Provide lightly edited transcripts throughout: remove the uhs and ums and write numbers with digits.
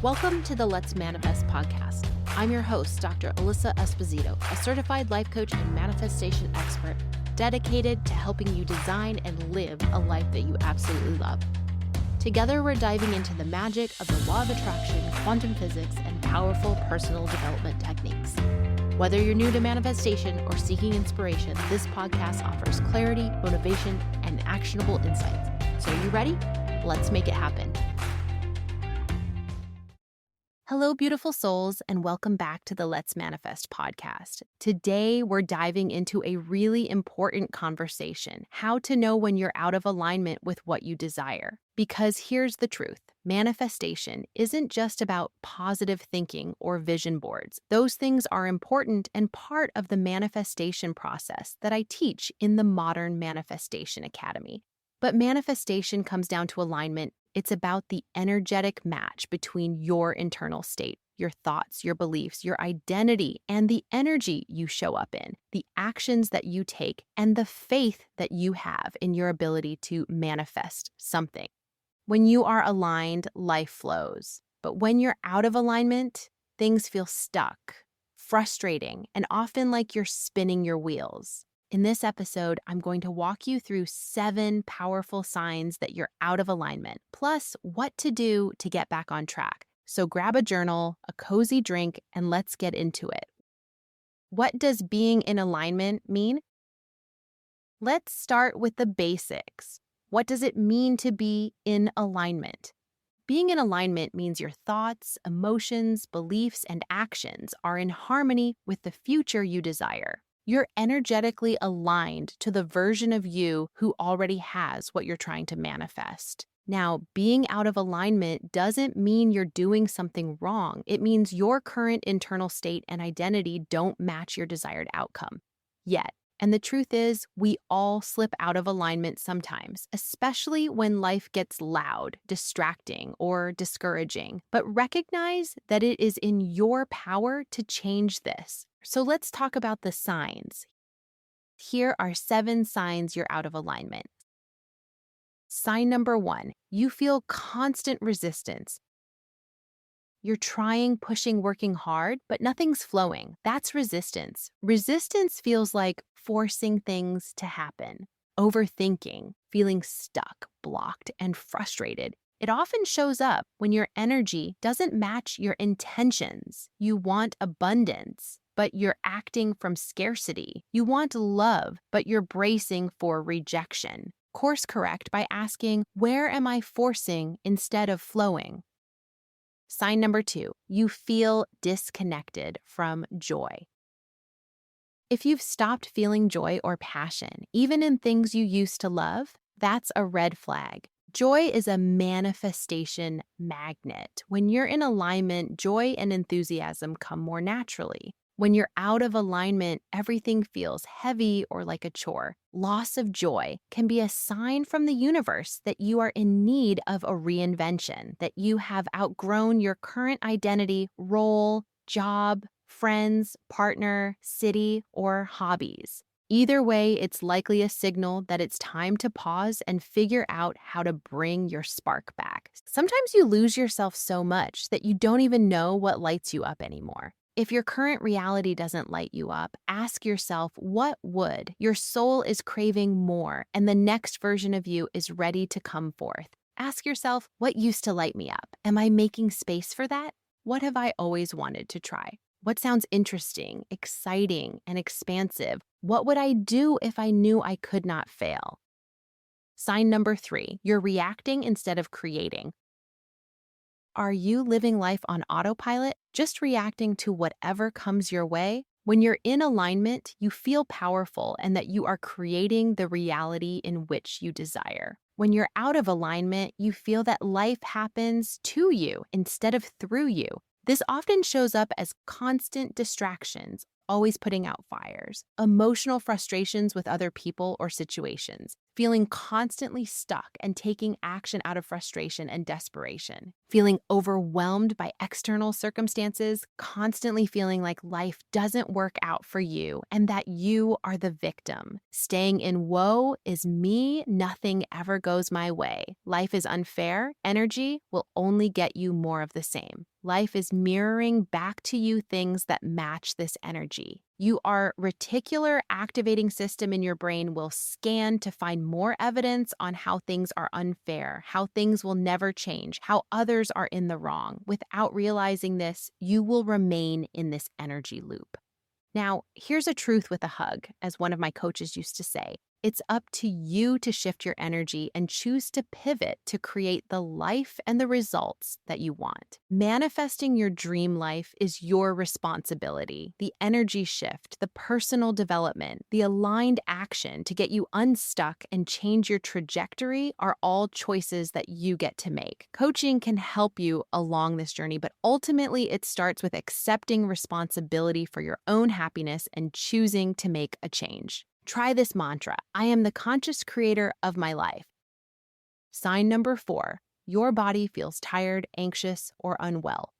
Welcome to the Let's Manifest podcast. I'm your host, Dr. Alissa Esposito, a certified life coach and manifestation expert dedicated to helping you design and live a life that you absolutely love. Together, we're diving into the magic of the law of attraction, quantum physics, and powerful personal development techniques. Whether you're new to manifestation or seeking inspiration, this podcast offers clarity, motivation, and actionable insights. So are you ready? Let's make it happen. Hello, beautiful souls, and welcome back to the Let's Manifest podcast. Today, we're diving into a really important conversation, how to know when you're out of alignment with what you desire. Because here's the truth, manifestation isn't just about positive thinking or vision boards. Those things are important and part of the manifestation process that I teach in the Modern Manifestation Academy. But manifestation comes down to alignment. It's about the energetic match between your internal state, your thoughts, your beliefs, your identity, and the energy you show up in, the actions that you take, and the faith that you have in your ability to manifest something. When you are aligned, life flows. But when you're out of alignment, things feel stuck, frustrating, and often like you're spinning your wheels. In this episode, I'm going to walk you through 7 powerful signs that you're out of alignment, plus what to do to get back on track. So grab a journal, a cozy drink, and let's get into it. What does being in alignment mean? Let's start with the basics. What does it mean to be in alignment? Being in alignment means your thoughts, emotions, beliefs, and actions are in harmony with the future you desire. You're energetically aligned to the version of you who already has what you're trying to manifest. Now, being out of alignment doesn't mean you're doing something wrong. It means your current internal state and identity don't match your desired outcome yet. And the truth is, we all slip out of alignment sometimes, especially when life gets loud, distracting, or discouraging. But recognize that it is in your power to change this. So let's talk about the signs. Here are 7 signs you're out of alignment. Sign number 1, you feel constant resistance. You're trying, pushing, working hard, but nothing's flowing. That's resistance. Resistance feels like forcing things to happen, overthinking, feeling stuck, blocked, and frustrated. It often shows up when your energy doesn't match your intentions. You want abundance, but you're acting from scarcity. You want love, but you're bracing for rejection. Course correct by asking, where am I forcing instead of flowing? Sign number 2, you feel disconnected from joy. If you've stopped feeling joy or passion, even in things you used to love, that's a red flag. Joy is a manifestation magnet. When you're in alignment, joy and enthusiasm come more naturally. When you're out of alignment, everything feels heavy or like a chore. Loss of joy can be a sign from the universe that you are in need of a reinvention, that you have outgrown your current identity, role, job, friends, partner, city, or hobbies. Either way, it's likely a signal that it's time to pause and figure out how to bring your spark back. Sometimes you lose yourself so much that you don't even know what lights you up anymore. If your current reality doesn't light you up, ask yourself what would. Your soul is craving more, and the next version of you is ready to come forth. Ask yourself, what used to light me up? Am I making space for that? What have I always wanted to try? What sounds interesting, exciting, and expansive? What would I do if I knew I could not fail? Sign number 3, you're reacting instead of creating. Are you living life on autopilot, just reacting to whatever comes your way? When you're in alignment, you feel powerful and that you are creating the reality in which you desire. When you're out of alignment, you feel that life happens to you instead of through you. This often shows up as constant distractions, always putting out fires, emotional frustrations with other people or situations, feeling constantly stuck and taking action out of frustration and desperation, feeling overwhelmed by external circumstances, constantly feeling like life doesn't work out for you and that you are the victim. Staying in woe is me, nothing ever goes my way. Life is unfair, energy will only get you more of the same. Life is mirroring back to you things that match this energy. Your reticular activating system in your brain will scan to find more evidence on how things are unfair, how things will never change, how others are in the wrong. Without realizing this, you will remain in this energy loop. Now, here's a truth with a hug, as one of my coaches used to say. It's up to you to shift your energy and choose to pivot to create the life and the results that you want. Manifesting your dream life is your responsibility. The energy shift, the personal development, the aligned action to get you unstuck and change your trajectory are all choices that you get to make. Coaching can help you along this journey, but ultimately it starts with accepting responsibility for your own happiness and choosing to make a change. Try this mantra: I am the conscious creator of my life. Sign number 4, your body feels tired, anxious, or unwell.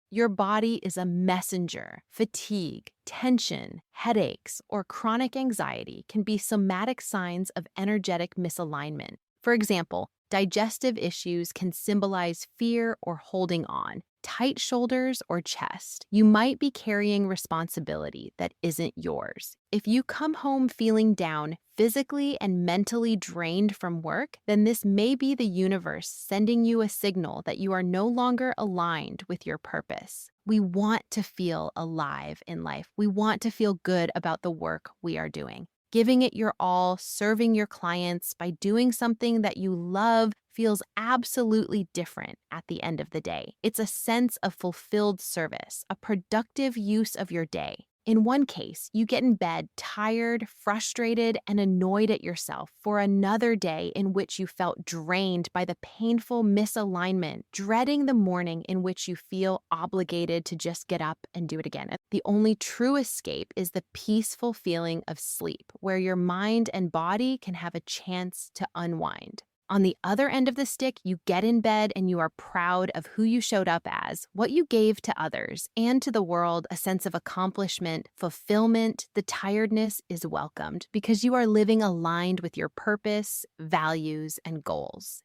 Your body is a messenger. Fatigue, tension, headaches, or chronic anxiety can be somatic signs of energetic misalignment. For example, digestive issues can symbolize fear or holding on. Tight shoulders or chest, you might be carrying responsibility that isn't yours. If you come home feeling down, physically and mentally drained from work, then this may be the universe sending you a signal that you are no longer aligned with your purpose. We want to feel alive in life. We want to feel good about the work we are doing. Giving it your all, serving your clients by doing something that you love feels absolutely different at the end of the day. It's a sense of fulfilled service, a productive use of your day. In one case, you get in bed tired, frustrated, and annoyed at yourself for another day in which you felt drained by the painful misalignment, dreading the morning in which you feel obligated to just get up and do it again. The only true escape is the peaceful feeling of sleep, where your mind and body can have a chance to unwind. On the other end of the stick, you get in bed and you are proud of who you showed up as, what you gave to others, and to the world a sense of accomplishment, fulfillment. The tiredness is welcomed because you are living aligned with your purpose, values, and goals.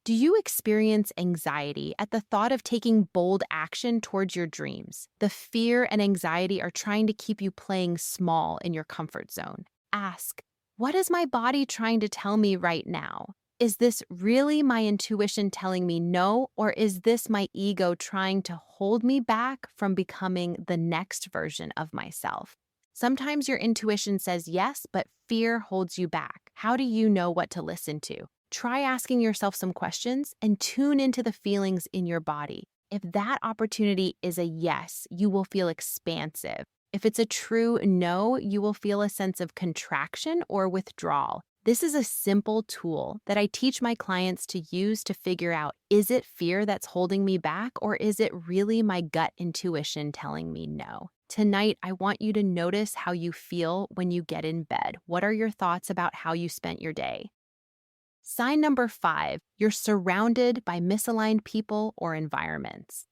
Do you experience anxiety at the thought of taking bold action towards your dreams? The fear and anxiety are trying to keep you playing small in your comfort zone. Ask, what is my body trying to tell me right now? Is this really my intuition telling me no, or is this my ego trying to hold me back from becoming the next version of myself? Sometimes your intuition says yes, but fear holds you back. How do you know what to listen to? Try asking yourself some questions and tune into the feelings in your body. If that opportunity is a yes, you will feel expansive. If it's a true no, you will feel a sense of contraction or withdrawal. This is a simple tool that I teach my clients to use to figure out, is it fear that's holding me back, or is it really my gut intuition telling me no? Tonight, I want you to notice how you feel when you get in bed. What are your thoughts about how you spent your day? Sign number 5, you're surrounded by misaligned people or environments.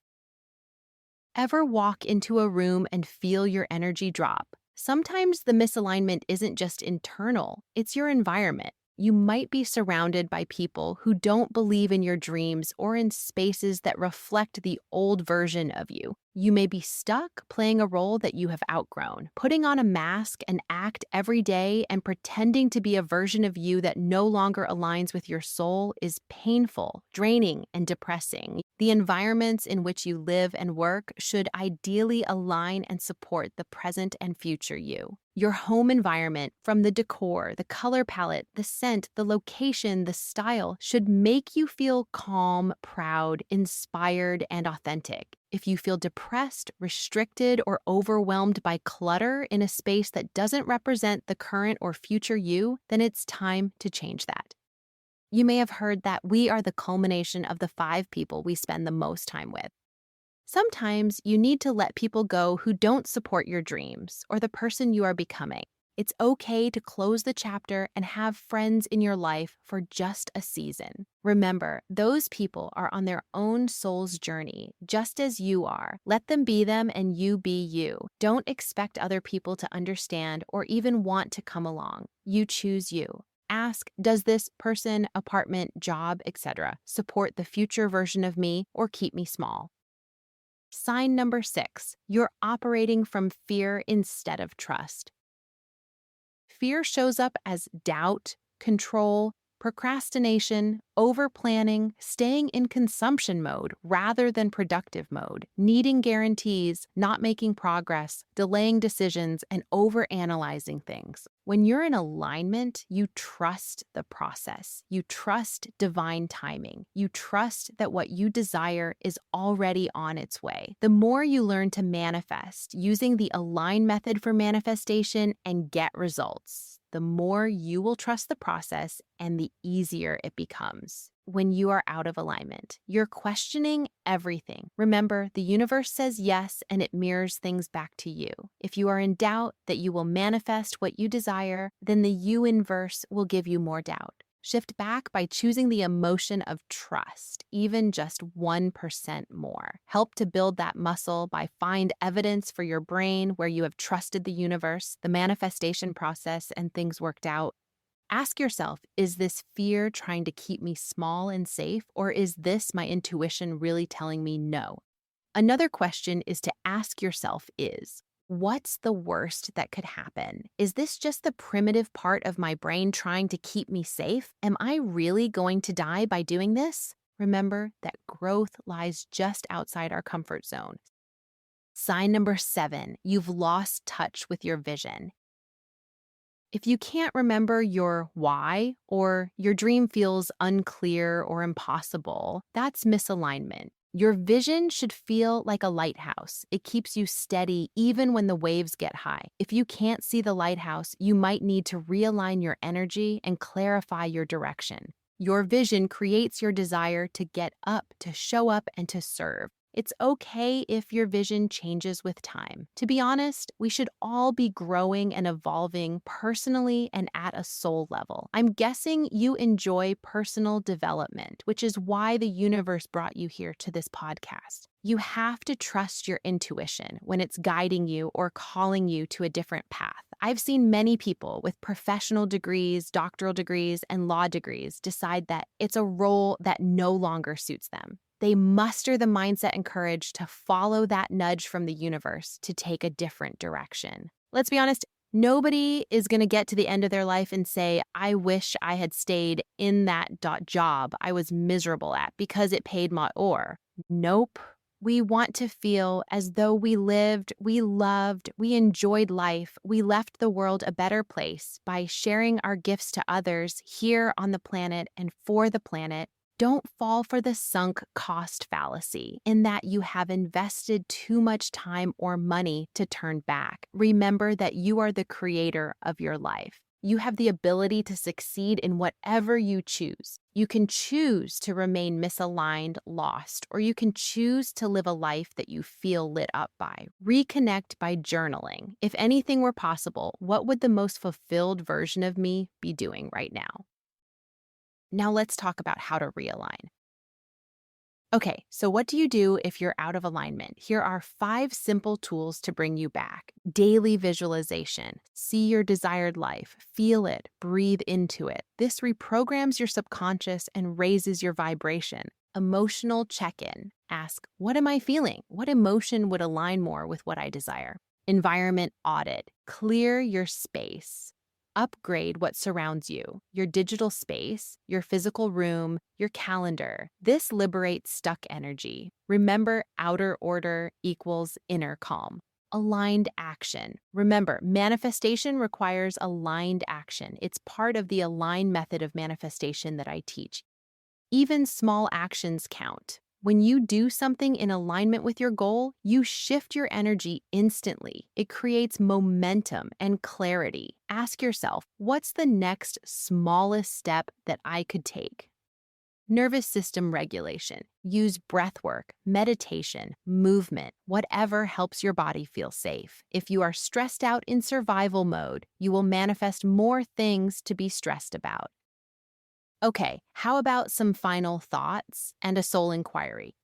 Ever walk into a room and feel your energy drop? Sometimes the misalignment isn't just internal, it's your environment. You might be surrounded by people who don't believe in your dreams or in spaces that reflect the old version of you. You may be stuck playing a role that you have outgrown, putting on a mask and act every day and pretending to be a version of you that no longer aligns with your soul is painful, draining, and depressing. The environments in which you live and work should ideally align and support the present and future you. Your home environment, from the decor, the color palette, the scent, the location, the style, should make you feel calm, proud, inspired, and authentic. If you feel depressed, restricted, or overwhelmed by clutter in a space that doesn't represent the current or future you, then it's time to change that. You may have heard that we are the culmination of the 5 people we spend the most time with. Sometimes you need to let people go who don't support your dreams or the person you are becoming. It's okay to close the chapter and have friends in your life for just a season. Remember, those people are on their own soul's journey, just as you are. Let them be them and you be you. Don't expect other people to understand or even want to come along. You choose you. Ask, does this person, apartment, job, etc., support the future version of me or keep me small? Sign number 6, you're operating from fear instead of trust. Fear shows up as doubt, control, procrastination, over-planning, staying in consumption mode rather than productive mode, needing guarantees, not making progress, delaying decisions, and over-analyzing things. When you're in alignment, you trust the process. You trust divine timing. You trust that what you desire is already on its way. The more you learn to manifest using the align method for manifestation and get results, the more you will trust the process and the easier it becomes. When you are out of alignment, you're questioning everything. Remember, the universe says yes and it mirrors things back to you. If you are in doubt that you will manifest what you desire, then the you inverse will give you more doubt. Shift back by choosing the emotion of trust, even just 1% more. Help to build that muscle by find evidence for your brain where you have trusted the universe, the manifestation process, and things worked out. Ask yourself, is this fear trying to keep me small and safe, or is this my intuition really telling me no? Another question is to ask yourself is, what's the worst that could happen? Is this just the primitive part of my brain trying to keep me safe? Am I really going to die by doing this? Remember that growth lies just outside our comfort zone. Sign number 7, you've lost touch with your vision. If you can't remember your why or your dream feels unclear or impossible, that's misalignment. Your vision should feel like a lighthouse. It keeps you steady even when the waves get high. If you can't see the lighthouse, you might need to realign your energy and clarify your direction. Your vision creates your desire to get up, to show up, and to serve. It's okay if your vision changes with time. To be honest, we should all be growing and evolving personally and at a soul level. I'm guessing you enjoy personal development, which is why the universe brought you here to this podcast. You have to trust your intuition when it's guiding you or calling you to a different path. I've seen many people with professional degrees, doctoral degrees, and law degrees decide that it's a role that no longer suits them. They muster the mindset and courage to follow that nudge from the universe to take a different direction. Let's be honest, nobody is going to get to the end of their life and say, I wish I had stayed in that job I was miserable at because it paid my or. Nope. We want to feel as though we lived, we loved, we enjoyed life, we left the world a better place by sharing our gifts to others here on the planet and for the planet. Don't fall for the sunk cost fallacy in that you have invested too much time or money to turn back. Remember that you are the creator of your life. You have the ability to succeed in whatever you choose. You can choose to remain misaligned, lost, or you can choose to live a life that you feel lit up by. Reconnect by journaling. If anything were possible, what would the most fulfilled version of me be doing right now? Now let's talk about how to realign. Okay, so what do you do if you're out of alignment? Here are 5 simple tools to bring you back. Daily visualization. See your desired life. Feel it. Breathe into it. This reprograms your subconscious and raises your vibration. Emotional check-in. Ask, what am I feeling? What emotion would align more with what I desire? Environment audit. Clear your space. Upgrade what surrounds you, your digital space, your physical room, your calendar. This liberates stuck energy. Remember, outer order equals inner calm. Aligned action. Remember, manifestation requires aligned action. It's part of the align method of manifestation that I teach. Even small actions count. When you do something in alignment with your goal, you shift your energy instantly. It creates momentum and clarity. Ask yourself, what's the next smallest step that I could take? nervous system regulation. Use breath work, meditation, movement, whatever helps your body feel safe. If you are stressed out in survival mode, you will manifest more things to be stressed about. Okay, how about some final thoughts and a soul inquiry?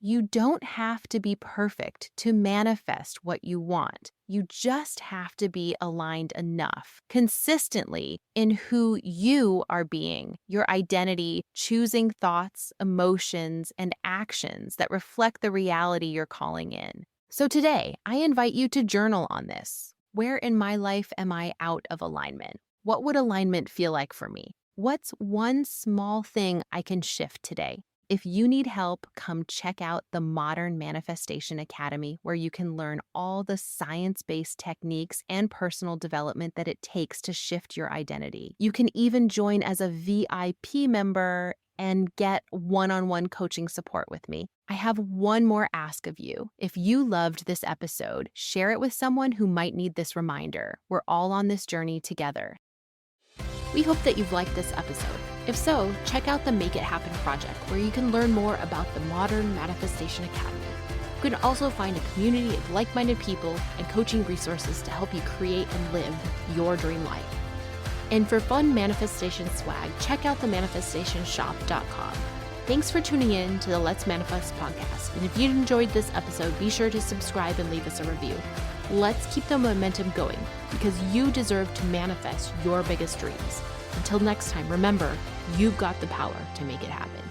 You don't have to be perfect to manifest what you want. You just have to be aligned enough, consistently in who you are being, your identity, choosing thoughts, emotions, and actions that reflect the reality you're calling in. So today, I invite you to journal on this. Where in my life am I out of alignment? What would alignment feel like for me? What's one small thing I can shift today? If you need help, come check out the Modern Manifestation Academy, where you can learn all the science-based techniques and personal development that it takes to shift your identity. You can even join as a VIP member and get one-on-one coaching support with me. I have one more ask of you. If you loved this episode, share it with someone who might need this reminder. We're all on this journey together. We hope that you've liked this episode. If so, check out the Make It Happen project, where you can learn more about the Modern Manifestation Academy. You can also find a community of like-minded people and coaching resources to help you create and live your dream life. And for fun manifestation swag, check out the manifestationshop.com. Thanks for tuning in to the Let's Manifest podcast. And if you enjoyed this episode, be sure to subscribe and leave us a review. Let's keep the momentum going, because you deserve to manifest your biggest dreams. Until next time, remember, you've got the power to make it happen.